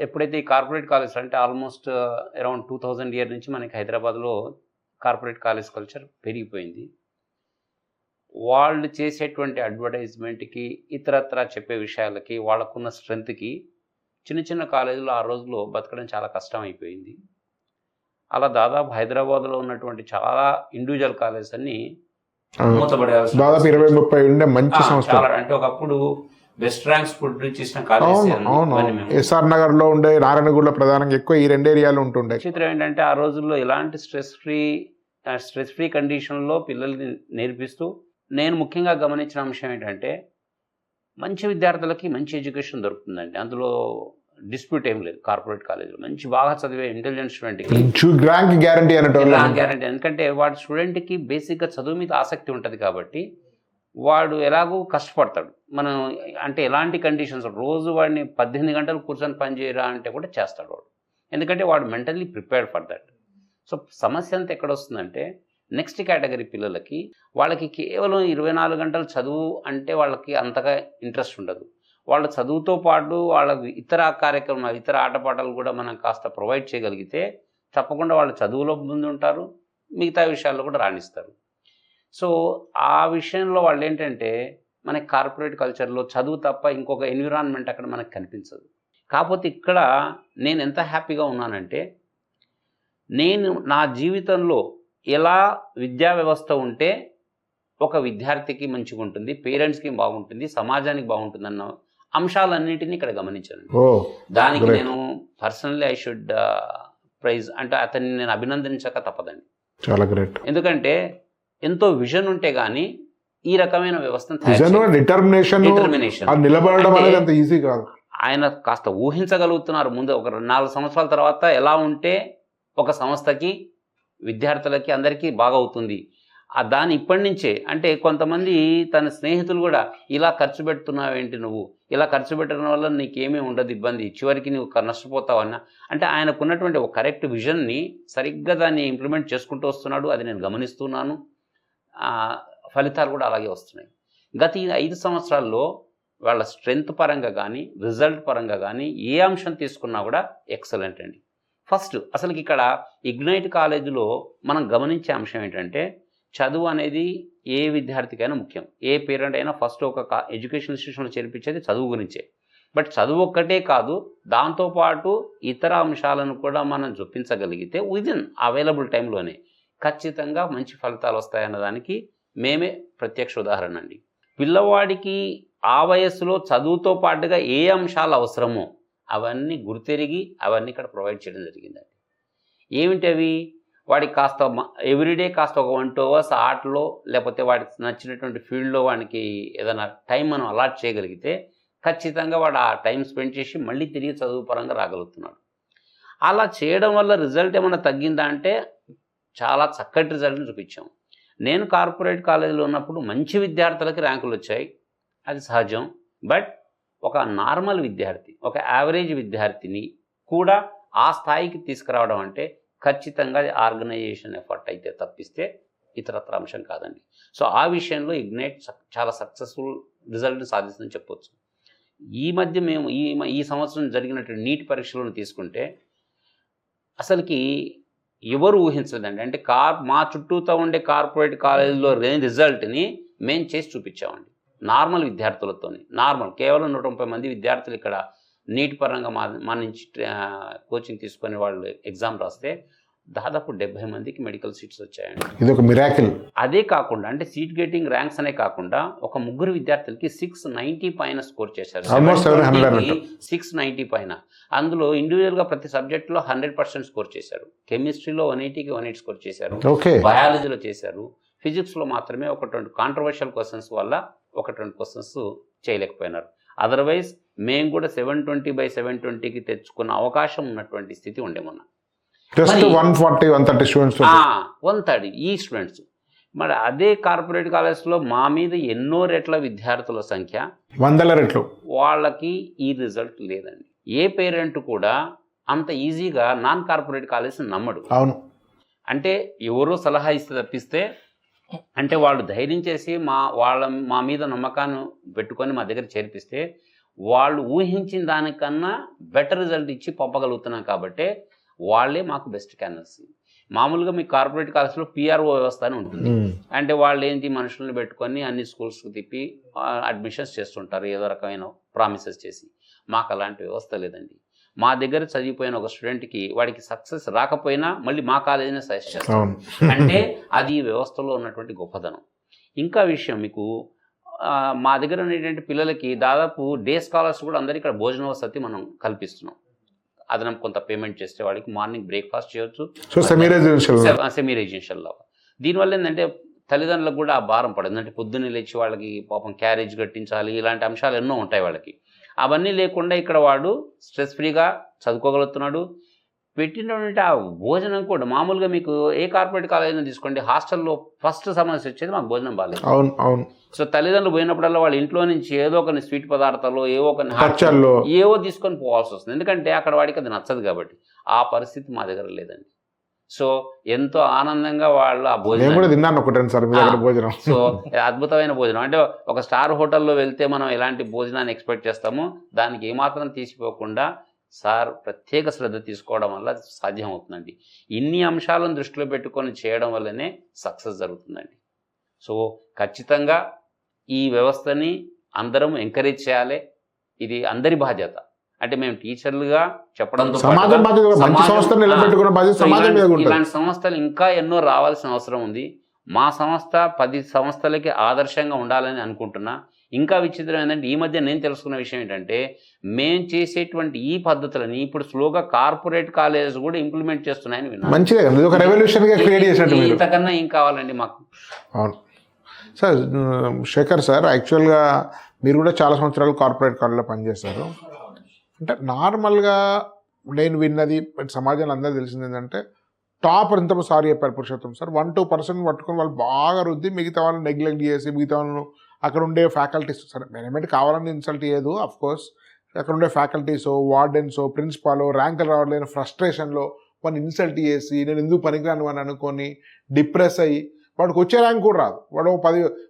ఎప్పుడైతే ఈ కార్పొరేట్ కాలేజ్ అంటే ఆల్మోస్ట్ అరౌండ్ 2000 year నుంచి మనకి హైదరాబాద్లో కార్పొరేట్ కాలేజ్ కల్చర్ పెరిగిపోయింది. వాళ్ళు చేసేటువంటి అడ్వర్టైజ్మెంట్కి, ఇతరత్ర చెప్పే విషయాలకి, వాళ్ళకున్న స్ట్రెంత్కి చిన్న కాలేజీలో ఆ రోజుల్లో బతకడం చాలా కష్టం అయిపోయింది. అలా దాదాపు హైదరాబాద్లో ఉన్నటువంటి చాలా ఇండివిజువల్ కాలేజెస్ అన్ని మూతపడేయాల్సి, దాదాపు 20-30 ఉండే మంచి సంస్థ. అంటే ఒకప్పుడు బెస్ట్ ర్యాంక్స్ ప్రొడ్యూస్ చేసిన కాలేజ్ ఎస్ఆర్ నగర్ లో ఉండే, నారాయణగూడలో ప్రధానంగా ఎక్కువ ఈ 2 ఏరియాలు ఉంటుండే. చిత్రం ఏంటంటే ఆ రోజుల్లో ఇలాంటి స్ట్రెస్ ఫ్రీ కండిషన్లో పిల్లల్ని నేర్పిస్తూ, నేను ముఖ్యంగా గమనించిన అంశం ఏంటంటే మంచి విద్యార్థులకి మంచి ఎడ్యుకేషన్ దొరుకుతుందండి. అందులో డిస్ప్యూట్ ఏం లేదు. కార్పొరేట్ కాలేజీలో మంచి బాగా చదివే ఇంటెలిజెంట్ స్టూడెంట్కి గ్యారంటీ, ఎందుకంటే వాడి స్టూడెంట్కి బేసిక్గా చదువు మీద ఆసక్తి ఉంటుంది కాబట్టి వాడు ఎలాగో కష్టపడతాడు. మనం అంటే ఎలాంటి కండిషన్స్, రోజు వాడిని 18 గంటలు కూర్చొని పని చేయరా అంటే కూడా చేస్తాడు వాడు, ఎందుకంటే వాడు mentally prepared for that. So సమస్య అంతా ఎక్కడ వస్తుందంటే నెక్స్ట్ కేటగిరీ పిల్లలకి వాళ్ళకి కేవలం 24 గంటలు చదువు అంటే వాళ్ళకి అంతగా ఇంట్రెస్ట్ ఉండదు. వాళ్ళ చదువుతో పాటు వాళ్ళ ఇతర కార్యక్రమాలు, ఇతర ఆటపాటలు కూడా మనం కాస్త ప్రొవైడ్ చేయగలిగితే తప్పకుండా వాళ్ళు చదువులో ముందు ఉంటారు, మిగతా విషయాల్లో కూడా రాణిస్తారు. సో ఆ విషయంలో వాళ్ళు ఏంటంటే మనకి కార్పొరేట్ కల్చర్లో చదువు తప్ప ఇంకొక ఎన్విరాన్మెంట్ అక్కడ మనకు కనిపించదు. కాకపోతే ఇక్కడ నేను ఎంత హ్యాపీగా ఉన్నానంటే, నేను నా జీవితంలో ఎలా విద్యా వ్యవస్థ ఉంటే ఒక విద్యార్థికి మంచిగా ఉంటుంది, పేరెంట్స్కి బాగుంటుంది, సమాజానికి బాగుంటుంది అన్న అంశాలన్నింటినీ ఇక్కడ గమనించాను. దానికి నేను పర్సనల్లీ ఐ షుడ్ ప్రైజ్, అంటే అతన్ని నేను అభినందించక తప్పదండి. చాలా గ్రేట్. ఎందుకంటే ఎంతో విజన్ ఉంటే గానీ ఈ రకమైన వ్యవస్థను డిటర్మినేషన్ నిలబడడం అనేది అంత ఈజీ కాదు. ఆయన కాస్త ఊహించగలుగుతున్నారు ముందు ఒక 4 సంవత్సరాల తర్వాత ఎలా ఉంటే ఒక సంస్థకి, విద్యార్థులకి, అందరికీ బాగా అవుతుంది. దాన్ని ఇప్పటి నుంచే, అంటే కొంతమంది తన స్నేహితులు కూడా ఇలా ఖర్చు పెడుతున్నావేంటి, నువ్వు ఇలా ఖర్చు పెట్టడం వల్ల నీకేమీ ఉండదు ఇబ్బంది, చివరికి నువ్వు నష్టపోతావన్నా, అంటే ఆయనకున్నటువంటి ఒక కరెక్ట్ విజన్ని సరిగ్గా దాన్ని ఇంప్లిమెంట్ చేసుకుంటూ వస్తున్నాడు. అది నేను గమనిస్తున్నాను. ఫలితాలు కూడా అలాగే వస్తున్నాయి. గత 5 సంవత్సరాల్లో వాళ్ళ స్ట్రెంగ్త్ పరంగా కానీ, రిజల్ట్ పరంగా కానీ ఏ అంశం తీసుకున్నా కూడా ఎక్సలెంట్ అండి. ఫస్ట్ అసలుకి ఇక్కడ ఇగ్నైట్ కాలేజీలో మనం గమనించే అంశం ఏంటంటే, చదువు అనేది ఏ విద్యార్థికైనా ముఖ్యం. ఏ పేరెంట్ అయినా ఫస్ట్ ఒక ఎడ్యుకేషన్ ఇన్స్టిట్యూషన్లో చేర్పించేది చదువు గురించే. బట్ చదువు ఒక్కటే కాదు, దాంతోపాటు ఇతర అంశాలను కూడా మనం చూపించగలిగితే విదిన్ అవైలబుల్ టైంలోనే ఖచ్చితంగా మంచి ఫలితాలు వస్తాయన్నదానికి మేమే ప్రత్యక్ష ఉదాహరణ అండి. పిల్లవాడికి ఆ వయస్సులో చదువుతో పాటుగా ఏ అంశాలు అవసరమో అవన్నీ గుర్తెరిగి అవన్నీ ఇక్కడ ప్రొవైడ్ చేయడం జరిగిందండి. ఏమిటి అవి? వాడికి కాస్త ఎవ్రీడే కాస్త ఒక 1-2 అవర్స్ ఆటలో, లేకపోతే వాడికి నచ్చినటువంటి ఫీల్డ్లో వాడికి ఏదైనా టైం మనం అలాట్ చేయగలిగితే ఖచ్చితంగా వాడు ఆ టైం స్పెండ్ చేసి మళ్ళీ తిరిగి చదువు పరంగా రాగలుగుతున్నాడు. అలా చేయడం వల్ల రిజల్ట్ ఏమైనా తగ్గిందా అంటే చాలా చక్కటి రిజల్ట్ని చూపించాం. నేను కార్పొరేట్ కాలేజీలో ఉన్నప్పుడు మంచి విద్యార్థులకి ర్యాంకులు వచ్చాయి, అది సహజం. బట్ ఒక నార్మల్ విద్యార్థి, ఒక యావరేజ్ విద్యార్థిని కూడా ఆ స్థాయికి తీసుకురావడం అంటే ఖచ్చితంగా ఆర్గనైజేషన్ ఎఫర్ట్ అయితే తప్పిస్తే ఇతరత్ర అంశం కాదండి. సో ఆ విషయంలో ఇగ్నైట్ చాలా సక్సెస్ఫుల్ రిజల్ట్ సాధిస్తుందని చెప్పొచ్చు. ఈ మధ్య మేము ఈ సంవత్సరం జరిగినటువంటి నీట్ పరీక్షలను తీసుకుంటే అసలుకి ఎవరు ఊహించలేదండి. అంటే మా చుట్టూతో ఉండే కార్పొరేట్ కాలేజీలో రిజల్ట్ని మేము చేసి చూపించామండి. నార్మల్ విద్యార్థులతోని, కేవలం 130 మంది విద్యార్థులు ఇక్కడ నీట్ పరంగా మా నుంచి కోచింగ్ తీసుకొని వాళ్ళు ఎగ్జామ్ రాస్తే దాదాపు 70 మందికి మెడికల్ సీట్స్ వచ్చాయండి. ఇది ఒక మిరాకిల్. అదే కాకుండా అంటే సీట్ గెటింగ్ ర్యాంక్స్ అనే కాకుండా ఒక 3 విద్యార్థులకి 690 పైన స్కోర్ చేశారు. 690 పైన. అందులో ఇండివిజువల్గా ప్రతి సబ్జెక్టులో 100% స్కోర్ చేశారు. కెమిస్ట్రీలో 180కి 180 స్కోర్ చేశారు, బయాలజీలో చేశారు. ఫిజిక్స్లో మాత్రమే ఒక 20 కాంట్రవర్షియల్ క్వశ్చన్స్ వల్ల ఒక 20 క్వశ్చన్స్ చేయలేకపోయినారు. అదర్వైజ్ మేము కూడా 720/720కి తెచ్చుకున్న అవకాశం ఉన్నటువంటి స్థితి ఉండే మొన్న. 130 ఈ స్టూడెంట్స్. మరి అదే కార్పొరేట్ కాలేజ్లో మా మీద ఎన్నో రెట్ల విద్యార్థుల సంఖ్య, 100 రెట్లు, వాళ్ళకి ఈ రిజల్ట్ లేదండి. ఏ పేరెంట్ కూడా అంత ఈజీగా నాన్ కార్పొరేట్ కాలేజ్ నమ్మడు. అవును. అంటే ఎవరో సలహా ఇస్తే తప్పిస్తే, అంటే వాళ్ళు ధైర్యం చేసి మా మీద నమ్మకాన్ని పెట్టుకొని మా దగ్గర చేర్పిస్తే వాళ్ళు ఊహించిన దానికన్నా బెటర్ రిజల్ట్ ఇచ్చి పంపగలుగుతున్నాం కాబట్టి వాళ్ళే మాకు బెస్ట్ క్యాండిడేట్స్. మామూలుగా మీ కార్పొరేట్ కాలేజ్లో పిఆర్ఓ వ్యవస్థ అని ఉంటుంది. అంటే వాళ్ళు ఏంటి, మనుషులను పెట్టుకొని అన్ని స్కూల్స్కి తిప్పి అడ్మిషన్స్ చేస్తుంటారు ఏదో రకమైన ప్రామిసెస్ చేసి. మాకు అలాంటి వ్యవస్థ లేదండి. మా దగ్గర చదివిపోయిన ఒక స్టూడెంట్కి వాడికి సక్సెస్ రాకపోయినా మళ్ళీ మా కాలేజీనే సజెస్ట్ చేస్తాం. అంటే అది ఈ వ్యవస్థలో ఉన్నటువంటి గొప్పదనం. ఇంకా విషయం మీకు, మా దగ్గర ఉండేటువంటి పిల్లలకి దాదాపు డే స్కాలర్స్ కూడా అందరికీ ఇక్కడ భోజన వసతి మనం కల్పిస్తున్నాం. అదనం కొంత పేమెంట్ చేస్తే వాడికి మార్నింగ్ బ్రేక్ఫాస్ట్ చేయొచ్చు, సెమీ రెసిడెన్షియల్ లాగా. దీనివల్ల ఏంటంటే తల్లిదండ్రులకు కూడా ఆ భారం పడదు. అంటే పొద్దున్నే లేచి వాళ్ళకి పాపం క్యారేజ్ కట్టించాలి, ఇలాంటి అంశాలు ఎన్నో ఉంటాయి వాళ్ళకి. అవన్నీ లేకుండా ఇక్కడ వాడు స్ట్రెస్ ఫ్రీగా చదువుకోగలుగుతున్నాడు. పెట్టినటువంటి ఆ భోజనం కూడా మామూలుగా మీకు ఏ కార్పొరేట్ కాలేజీని తీసుకోండి, హాస్టల్లో ఫస్ట్ సమస్య వచ్చేది మాకు భోజనం బాగాలేదు. అవును. సో తల్లిదండ్రులు పోయినప్పుడల్లా వాళ్ళ ఇంట్లో నుంచి ఏదో ఒక స్వీట్ పదార్థాలు ఏవో తీసుకొని పోవాల్సి వస్తుంది. ఎందుకంటే అక్కడ వాడికి అది నచ్చదు కాబట్టి. ఆ పరిస్థితి మా దగ్గర లేదండి. సో ఎంతో ఆనందంగా వాళ్ళు ఆ నేను కూడా భోజనం, తిన్నాను ఒకటే సార్ మీ దగ్గర భోజనం. సో అద్భుతమైన భోజనం. అంటే ఒక స్టార్ హోటల్లో వెళ్తే మనం ఎలాంటి భోజనాన్ని ఎక్స్పెక్ట్ చేస్తామో దానికి ఏమాత్రం తీసిపోకుండా సార్ ప్రత్యేక శ్రద్ధ తీసుకోవడం వల్ల సాధ్యం అవుతుందండి. ఇన్ని అంశాలను దృష్టిలో పెట్టుకొని చేయడం వల్లనే సక్సెస్ జరుగుతుందండి. సో ఖచ్చితంగా ఈ వ్యవస్థని అందరం ఎంకరేజ్ చేయాలి. ఇది అందరి బాధ్యత. అంటే మేము టీచర్లుగా చెప్పడంతో సమాజం బాధ్యత కూడా, మంచి సంస్థను నిలబెట్టుకునే బాధ్యత సమాజం మీద ఉంటుంది. ఇలాంటి సంస్థలు ఇంకా ఎన్నో రావాల్సిన అవసరం ఉంది. మా సంస్థ 10 సంస్థలకి ఆదర్శంగా ఉండాలని అనుకుంటున్నా. ఇంకా విచిత్రం ఏంటంటే ఈ మధ్య నేను తెలుసుకున్న విషయం ఏంటంటే మేము చేసేటువంటి ఈ పద్ధతులని ఇప్పుడు స్లోగా కార్పొరేట్ కాలేజెస్ కూడా ఇంప్లిమెంట్ చేస్తున్నాయని విన్నాను. మంచిదే కదా, ఇది ఒక రెవల్యూషన్ గా క్రియేట్ చేసినట్టు మీరు. ఇంతకన్నా ఏం కావాలండి మాకు. అవును సార్. శేఖర్ సార్, యాక్చువల్గా మీరు కూడా చాలా సంవత్సరాలు కార్పొరేట్ కాలేజ్లో పనిచేస్తారు. అంటే నార్మల్గా నేను విన్నది సమాజంలో అందరూ తెలిసింది ఏంటంటే టాప్ ఎంత సారీ చెప్పారు పురుషోత్తం సార్, 1-2% పట్టుకొని వాళ్ళు బాగా రుద్ది మిగతా వాళ్ళని నెగ్లెక్ట్ చేసి మిగతా వాళ్ళను అక్కడ ఉండే ఫ్యాకల్టీస్, సరే మేనేజ్మెంట్ కావాలని ఇన్సల్ట్ చేయదు అఫ్ కోర్స్, అక్కడ ఉండే ఫ్యాకల్టీస్, వార్డెన్స్, ప్రిన్సిపాల్ ర్యాంకులు రావట్లేని ఫ్రస్ట్రేషన్లో వాళ్ళని ఇన్సల్ట్ చేసి నేను ఎందుకు పనికిరాను అని అనుకొని డిప్రెస్ అయ్యి వాడికి వచ్చే ర్యాంక్ కూడా రాదు.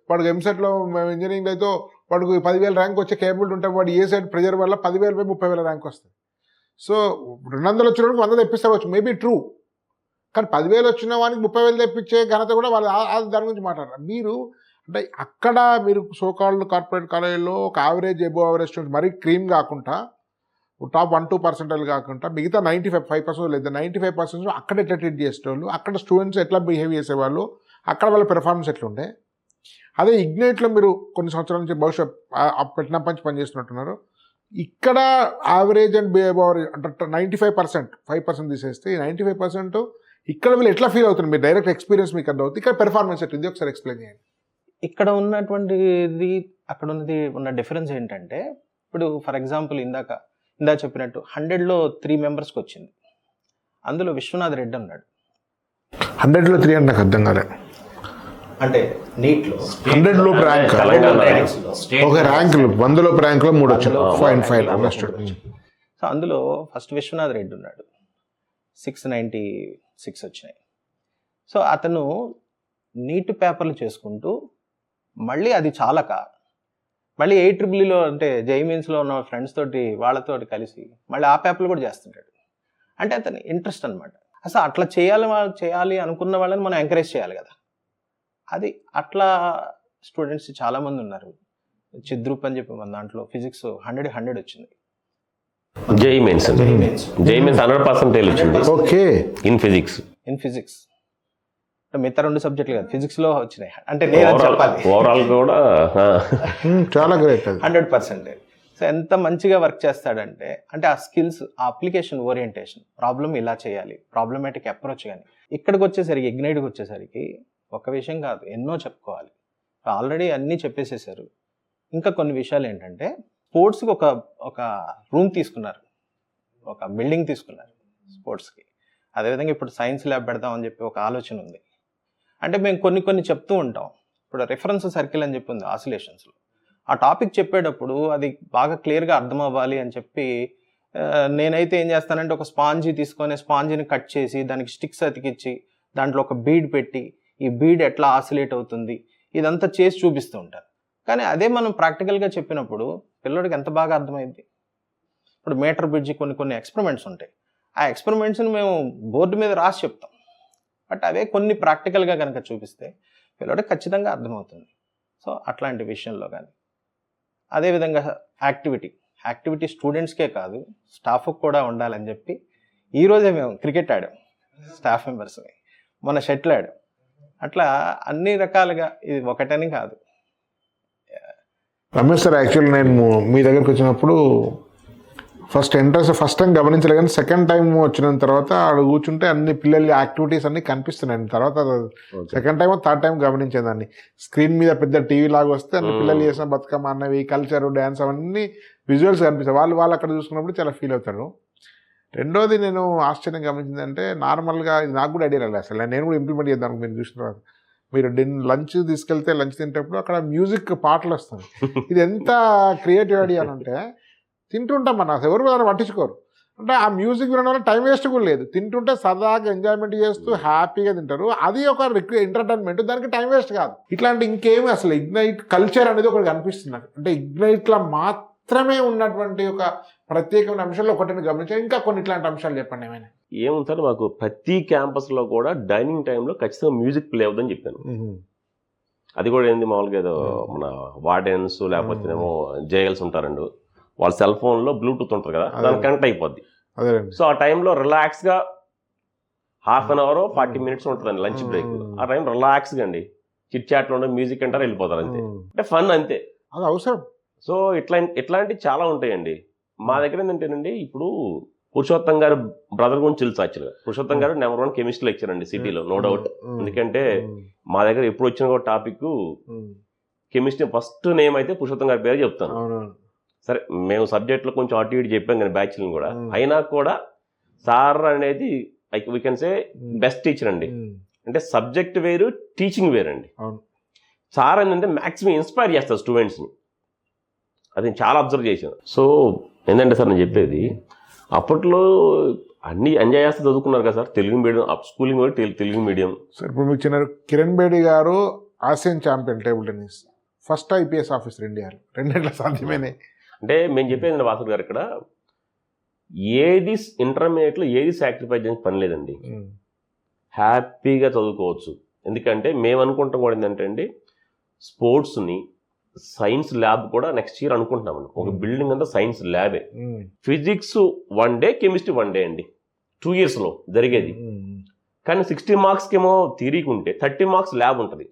వాడికి ఎంసెట్లో ఇంజనీరింగ్ అయితే వాడికి 10,000 ర్యాంక్ వచ్చే కేబుల్ ఉంటే వాడు ఏ సైడ్ ప్రెజర్ వల్ల 10,000 30,000 ర్యాంక్ వస్తుంది. సో 200 వచ్చిన 100 తెప్పిస్తారు, మేబీ ట్రూ, కానీ 10,000 వచ్చిన వానికి 30,000 తెప్పించే ఘనత కూడా వాళ్ళు దాని గురించి మాట్లాడారు. మీరు అంటే అక్కడ మీరు సోకాల్డ్ కార్పొరేట్ కాలేజీలో ఒక యావరేజ్ ఎబో యావరేజ్ స్టూడెంట్స్ మరీ క్రీమ్ కాకుండా టాప్ 1-2% కాకుండా మిగతా 95% లేదా 95% అక్కడ ఎట్లా ట్రీట్ చేసేవాళ్ళు, అక్కడ స్టూడెంట్స్ ఎట్లా బిహేవ్ చేసేవాళ్ళు, అక్కడ వాళ్ళ పెర్ఫార్మెన్స్ ఎట్లుండే. అదే ఇగ్నైట్లో మీరు కొన్ని సంవత్సరాల నుంచి బహుశా పెట్టినప్పటి నుంచి పనిచేస్తున్నట్టున్నారు. ఇక్కడ యావరేజ్ అండ్ బిహేవియర్ అంటే 95%, 5% తీసేస్తే 95% ఇక్కడ వీళ్ళు ఎట్లా ఫీల్ అవుతుంది, మీరు డైరెక్ట్ ఎక్స్పీరియన్స్ మీకు అర్థం అవుతుంది. ఇక్కడ పెర్ఫార్మెన్స్ ఎట్లుంది ఒకసారి ఎక్స్ప్లెయిన్ చేయండి. ఇక్కడ ఉన్నటువంటిది అక్కడ ఉన్న డిఫరెన్స్ ఏంటంటే, ఇప్పుడు ఫర్ ఎగ్జాంపుల్ ఇందాక చెప్పినట్టు 100లో 3 మెంబర్స్కి వచ్చింది. అందులో విశ్వనాథ్ రెడ్డి ఉన్నాడు. 100లో 3 అంటే నాకు అర్థం కాలే. అంటే నీట్లో 100 లోపు ర్యాంక్, ఒక ర్యాంకులు 100 లోపు ర్యాంకులో 3 వచ్చాయి. Fine fine understood. సో అందులో ఫస్ట్ విశ్వనాథ్ రెడ్డి ఉన్నాడు, 696 వచ్చినాయి. సో అతను నీట్ పేపర్లు చేసుకుంటూ మళ్ళీ అది చాలక మళ్ళీ AEEEలో అంటే జైమీన్స్లో ఉన్న ఫ్రెండ్స్ తోటి వాళ్ళతోటి కలిసి మళ్ళీ ఆ పేపర్లు కూడా చేస్తుంటాడు. అంటే అతని ఇంట్రెస్ట్ అనమాట. అసలు అట్లా చేయాలి అనుకున్న వాళ్ళని మనం ఎంకరేజ్ చేయాలి కదా. అది అట్లా స్టూడెంట్స్ చాలామంది ఉన్నారు. చిద్రూప్ అని చెప్పి మన దాంట్లో ఫిజిక్స్ 100 వచ్చింది. జైమెన్స్ 100% వచ్చింది. ఓకే, ఇన్ ఫిజిక్స్ మిగతా 2 సబ్జెక్టులు కాదు, ఫిజిక్స్లో వచ్చినాయి. అంటే నేను చెప్పాలి ఓవరాల్ కూడా చాలా గ్రేట్, 100%. సో ఎంత మంచిగా వర్క్ చేస్తాడంటే, అంటే ఆ స్కిల్స్, ఆ అప్లికేషన్ ఓరియంటేషన్, ప్రాబ్లమ్ ఇలా చేయాలి, ప్రాబ్లమాటిక్ అప్రోచ్. కానీ ఇక్కడికి వచ్చేసరికి ఇగ్నైట్కి వచ్చేసరికి ఒక విషయం కాదు, ఎన్నో చెప్పుకోవాలి. ఆల్రెడీ అన్నీ చెప్పేసేసారు. ఇంకా కొన్ని విషయాలు ఏంటంటే, స్పోర్ట్స్కి ఒక రూమ్ తీసుకున్నారు, ఒక బిల్డింగ్ తీసుకున్నారు స్పోర్ట్స్కి. అదేవిధంగా ఇప్పుడు సైన్స్ ల్యాబ్ పెడదామని చెప్పి ఒక ఆలోచన ఉంది. అంటే మేము కొన్ని చెప్తూ ఉంటాం. ఇప్పుడు రిఫరెన్స్ సర్కిల్ అని చెప్పి ఉంది ఆసిలేషన్స్లో. ఆ టాపిక్ చెప్పేటప్పుడు అది బాగా క్లియర్గా అర్థం అవ్వాలి అని చెప్పి నేనైతే ఏం చేస్తానంటే, ఒక స్పాంజీ తీసుకొని స్పాంజీని కట్ చేసి దానికి స్టిక్స్ అతికిచ్చి దాంట్లో ఒక బీడ్ పెట్టి ఈ బీడ్ ఎట్లా ఆసిలేట్ అవుతుంది ఇదంతా చేసి చూపిస్తూ ఉంటారు. కానీ అదే మనం ప్రాక్టికల్గా చెప్పినప్పుడు పిల్లడికి ఎంత బాగా అర్థమైంది. ఇప్పుడు మీటర్ బ్రిడ్జి కొన్ని ఎక్స్పెరిమెంట్స్ ఉంటాయి. ఆ ఎక్స్పెరిమెంట్స్ని మేము బోర్డు మీద రాసి చెప్తాం. బట్ అవే కొన్ని ప్రాక్టికల్గా కనుక చూపిస్తే పిల్లడికి ఖచ్చితంగా అర్థమవుతుంది. సో అట్లాంటి విషయంలో కానీ, అదేవిధంగా యాక్టివిటీ స్టూడెంట్స్కే కాదు స్టాఫ్కి కూడా ఉండాలని చెప్పి ఈరోజే మేము క్రికెట్ ఆడాం స్టాఫ్ మెంబర్స్ని, మన షటిల్ ఆడాం. అట్లా అన్ని రకాలుగా, ఇది ఒకటని కాదు. రమేష్ సార్, యాక్చువల్లీ నేను మీ దగ్గరికి వచ్చినప్పుడు ఫస్ట్ టైం గమనించలేదు, కానీ సెకండ్ టైం వచ్చిన తర్వాత ఆడ కూర్చుంటే అన్ని పిల్లల యాక్టివిటీస్ అన్ని కనిపిస్తున్నాయి. తర్వాత సెకండ్ టైం థర్డ్ టైం గమనించేదాన్ని, స్క్రీన్ మీద పెద్ద టీవీ లాగా వస్తే అన్ని పిల్లలు చేసిన బతుకమ్మ అన్నవి, కల్చర్, డ్యాన్స్ అవన్నీ విజువల్స్ కనిపిస్తాయి. వాళ్ళు అక్కడ చూసుకున్నప్పుడు చాలా ఫీల్ అవుతారు. రెండోది నేను ఆశ్చర్యం గమనించిందంటే, నార్మల్గా ఇది నాకు కూడా ఐడియా రాలేదు అసలు, నేను కూడా ఇంప్లిమెంట్ చేద్దాం మీరు చూసిన తర్వాత. మీరు లంచ్ తీసుకెళ్తే లంచ్ తింటప్పుడు అక్కడ మ్యూజిక్ పాటలు వస్తాయి. ఇది ఎంత క్రియేటివ్ ఐడియా అని అంటే, తింటుంటాం మనం, అసలు ఎవరు దాన్ని పట్టించుకోరు. అంటే ఆ మ్యూజిక్ వినడం వల్ల టైం వేస్ట్ కూడా లేదు, తింటుంటే సరదాగా ఎంజాయ్మెంట్ చేస్తూ హ్యాపీగా తింటారు. అది ఒక ఎంటర్టైన్మెంట్, దానికి టైం వేస్ట్ కాదు. ఇట్లాంటి ఇంకేమి అసలు ఇగ్నైట్ కల్చర్ అనేది ఒకటి కనిపిస్తుంది నాకు. అంటే ఇగ్నైట్లో మాత్రమే ఉన్నటువంటి ఒక ప్రత్యేకమైన అంశాలు ఒకటిని గమనించాలి. ఇంకా కొన్ని ఇట్లాంటి అంశాలు చెప్పండి ఏమైనా. ఏముంటారు మాకు ప్రతి క్యాంపస్లో కూడా డైనింగ్ టైంలో ఖచ్చితంగా మ్యూజిక్ ప్లే అవుతుందని చెప్పాను. అది కూడా ఏంది మామూలుగా ఏదో మన వార్డెన్స్ లేకపోతే ఏమో జేఎల్స్ ఉంటారండి, వాళ్ళ సెల్ ఫోన్లో బ్లూటూత్ ఉంటుంది కదా, దానికి కనెక్ట్ అయిపోద్ది. అదేనండి. సో ఆ టైంలో రిలాక్స్గా హాఫ్ అన్ అవర్ 40 minutes ఉంటుందండి లంచ్ బ్రేక్. ఆ టైం రిలాక్స్గా అండి చిట్ చాట్లో ఉండే మ్యూజిక్ అంటారు, వెళ్ళిపోతారు అంతే. అంటే ఫన్ అంతే, అది అవసరం. సో ఇట్లాంటివి చాలా ఉంటాయండి. మా దగ్గర ఏంటంటేనండి, ఇప్పుడు పురుషోత్తం గారు బ్రదర్ గురించి తెలుసు యాక్చువల్గా. పురుషోత్తం గారు నెంబర్ 1 కెమిస్ట్రీ లెక్చర్ అండి సిటీలో, నో డౌట్. ఎందుకంటే మా దగ్గర ఎప్పుడు వచ్చిన కూడా టాపిక్ కెమిస్ట్రీ ఫస్ట్ నేమ్ అయితే పురుషోత్తం గారి పేరు చెప్తాను. సరే మేము సబ్జెక్ట్లో కొంచెం అటు ఇటు చెప్పాం కానీ బ్యాచ్లను కూడా, అయినా కూడా సార్ అనేది we can say best teacher అండి. అంటే సబ్జెక్ట్ వేరు, టీచింగ్ వేరండి. సార్ ఏంటంటే మ్యాక్సిమం ఇన్స్పైర్ చేస్తారు స్టూడెంట్స్ని, అది నేను చాలా అబ్జర్వ్ చేశాను. సో ఏంటంటే సార్ నేను చెప్పేది, అప్పట్లో అన్ని ఎంజాయ్ చేస్తే చదువుకున్నారు కదా సార్, తెలుగు మీడియం స్కూలింగ్ కూడా తెలుగు మీడియం. సార్ ఇప్పుడు మీకు చిన్న కిరణ్ బేడి గారు Asian champion table tennis, first IPS officer ఇండియాలో, రెండేళ్ళ సాధ్యమైనాయి. అంటే మేము చెప్పేది వాసు గారు, ఇక్కడ ఏది ఇంటర్మీడియట్లో ఏది సాక్రిఫైస్ చేయడానికి పని లేదండి, హ్యాపీగా చదువుకోవచ్చు. ఎందుకంటే మేము అనుకుంటాం కూడా ఏంటంటే అండి, స్పోర్ట్స్ని సైన్స్ ల్యాబ్ కూడా నెక్స్ట్ ఇయర్ అనుకుంటున్నామండి. ఒక బిల్డింగ్ అంతా సైన్స్ ల్యాబే. ఫిజిక్స్ 1 day, కెమిస్ట్రీ 1 day అండి 2 yearsలో జరిగేది. కానీ 60 marksకి ఏమో థియరీకి ఉంటే 30 marks ల్యాబ్ ఉంటుంది,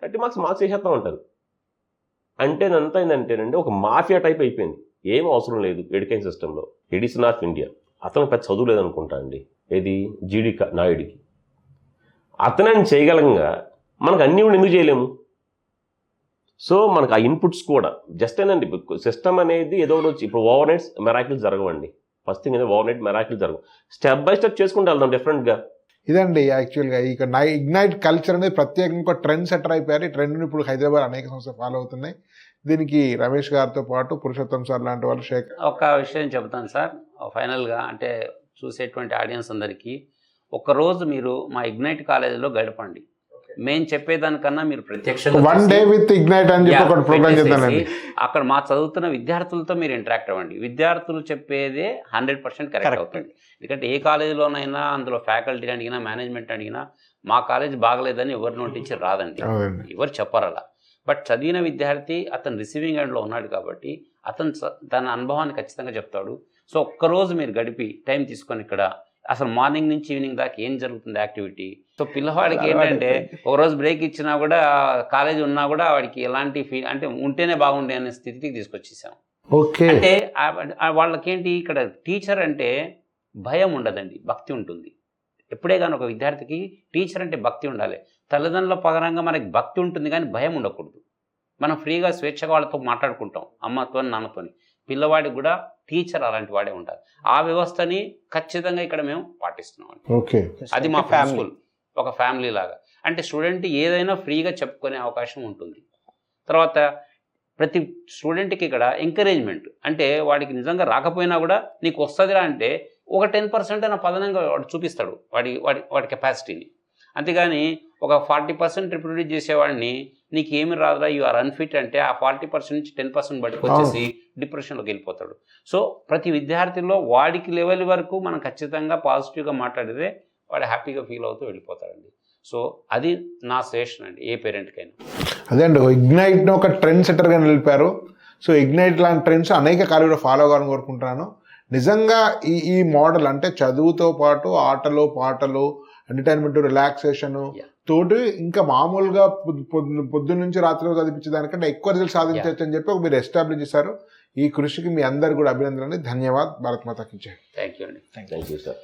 30 marks వేసేస్తూ ఉంటారు. అంటే అంతా ఏంటంటేనండి ఒక మాఫియా టైప్ అయిపోయింది. ఏం అవసరం లేదు ఎడ్యుకేషన్ సిస్టంలో. ఎడిసన్ ఆఫ్ ఇండియా అతను పెద్ద చదువు లేదనుకుంటా అండి, ఏది GD నాయుడికి. అతనని చేయగలంగా మనకు అన్నీ కూడా ఎందుకు చేయలేము? సో మనకు ఆ ఇన్పుట్స్ కూడా జస్ట్ ఏంటండి, సిస్టమ్ అనేది ఏదో ఒకటి వచ్చి ఇప్పుడు ఓవర్ నైట్స్ మెరాకిల్స్ జరగవండి. ఫస్ట్ థింగ్ ఏదో ఓవర్ నైట్ మెరాకిల్స్ జరగవు, స్టెప్ బై స్టెప్ చేసుకుంటూ వెళ్దాం డిఫరెంట్గా. ఇదండి యాక్చువల్గా ఇక ఇగ్నైట్ కల్చర్ అనేది ప్రత్యేకంగా ట్రెండ్ సెటర్ అయిపోయారు. ఈ ట్రెండ్ని ఇప్పుడు హైదరాబాద్ అనేక సంస్థలు ఫాలో అవుతున్నాయి. దీనికి రమేష్ గారితో పాటు పురుషోత్తం సార్ లాంటి వాళ్ళు, షేక్. ఒక విషయం చెబుతాను సార్ ఫైనల్గా, అంటే చూసేటువంటి ఆడియన్స్ అందరికీ, ఒక్కరోజు మీరు మా ఇగ్నైట్ కాలేజీలో గడపండి. మేము చెప్పేదానికన్నా మీరు ప్రత్యక్షంగా 1 day with ఇగ్నైట్ అని చెప్పి ఒక ప్రోగ్రామ్ చేద్దానండి. అక్కడ మా చదువుతున్న విద్యార్థులతో మీరు ఇంటరాక్ట్ అవ్వండి. విద్యార్థులు చెప్పేదే 100% కరెక్ట్ అవుతుంది. ఎందుకంటే ఏ కాలేజీలోనైనా అందులో ఫ్యాకల్టీ అడిగినా, మేనేజ్మెంట్ అడిగినా, మా కాలేజ్ బాగలేదని ఎవరి నోటించి రాదండి, ఎవరు చెప్పరు అలా. బట్ చదివిన విద్యార్థి అతను రిసీవింగ్ ఎండ్లో ఉన్నాడు కాబట్టి అతను తన అనుభవాన్ని ఖచ్చితంగా చెప్తాడు. సో ఒక్కరోజు మీరు గడిపి టైం తీసుకొని ఇక్కడ అసలు మార్నింగ్ నుంచి ఈవినింగ్ దాకా ఏం జరుగుతుంది యాక్టివిటీ. సో పిల్లవాడికి ఏంటంటే ఒకరోజు బ్రేక్ ఇచ్చినా కూడా, కాలేజ్ ఉన్నా కూడా వాడికి ఎలాంటి అంటే ఉంటేనే బాగుండే అనే స్థితికి తీసుకొచ్చేసాం. అంటే వాళ్ళకేంటి, ఇక్కడ టీచర్ అంటే భయం ఉండదండి, భక్తి ఉంటుంది. ఎప్పుడే కానీ ఒక విద్యార్థికి టీచర్ అంటే భక్తి ఉండాలి. తల్లిదండ్రుల పరంగా మనకి భక్తి ఉంటుంది కానీ భయం ఉండకూడదు. మనం ఫ్రీగా స్వేచ్ఛగా వాళ్ళతో మాట్లాడుకుంటాం, అమ్మతో నాన్నతోని. పిల్లవాడికి కూడా టీచర్ అలాంటి వాడే ఉంటారు. ఆ వ్యవస్థని ఖచ్చితంగా ఇక్కడ మేము పాటిస్తున్నాం. ఓకే, అది మా ఫ్యామిలీ, ఒక ఫ్యామిలీ లాగా. అంటే స్టూడెంట్ ఏదైనా ఫ్రీగా చెప్పుకునే అవకాశం ఉంటుంది. తర్వాత ప్రతి స్టూడెంట్కి ఇక్కడ ఎంకరేజ్మెంట్, అంటే వాడికి నిజంగా రాకపోయినా కూడా నీకు వస్తుందిరా అంటే ఒక 10% అయినా పదనంగా వాడు చూపిస్తాడు వాడి కెపాసిటీని. అంతేగాని ఒక 40% రిప్రొడ్యూస్ చేసేవాడిని నీకు ఏమి రాదురా, యు ఆర్ అన్ఫిట్ అంటే ఆ 40% నుంచి 10% బయటకు వచ్చేసి డిప్రెషన్లోకి వెళ్ళిపోతాడు. సో ప్రతి విద్యార్థిలో వాడికి లెవెల్ వరకు మనం ఖచ్చితంగా పాజిటివ్గా మాట్లాడితే వాడు హ్యాపీగా ఫీల్ అవుతూ వెళ్ళిపోతాడండి. సో అది నా సజెషన్ అండి ఏ పేరెంట్కైనా. అదే అండి, ఇగ్నైట్ని ఒక ట్రెండ్ సెటర్గా నిలిపారు. సో ఇగ్నైట్ లాంటి ట్రెండ్స్ అనేక కాలేజీలో ఫాలో అవ్వాలని కోరుకుంటున్నాను. నిజంగా ఈ మోడల్ అంటే చదువుతో పాటు ఆటలు, పాటలు, ఎంటర్టైన్మెంట్, రిలాక్సేషన్ తోటి ఇంకా మామూలుగా పొద్దున్న నుంచి రాత్రి చదివించే దానికంటే ఎక్కువ రిజల్ట్ సాధించవచ్చు అని చెప్పి మీరు ఎస్టాబ్లిష్ చేశారు. ఈ కృషికి మీ అందరు కూడా అభినందనలు, ధన్యవాదాలు. భారత్ మాతాకి జై. థ్యాంక్ యూ అండి. Thank you sir.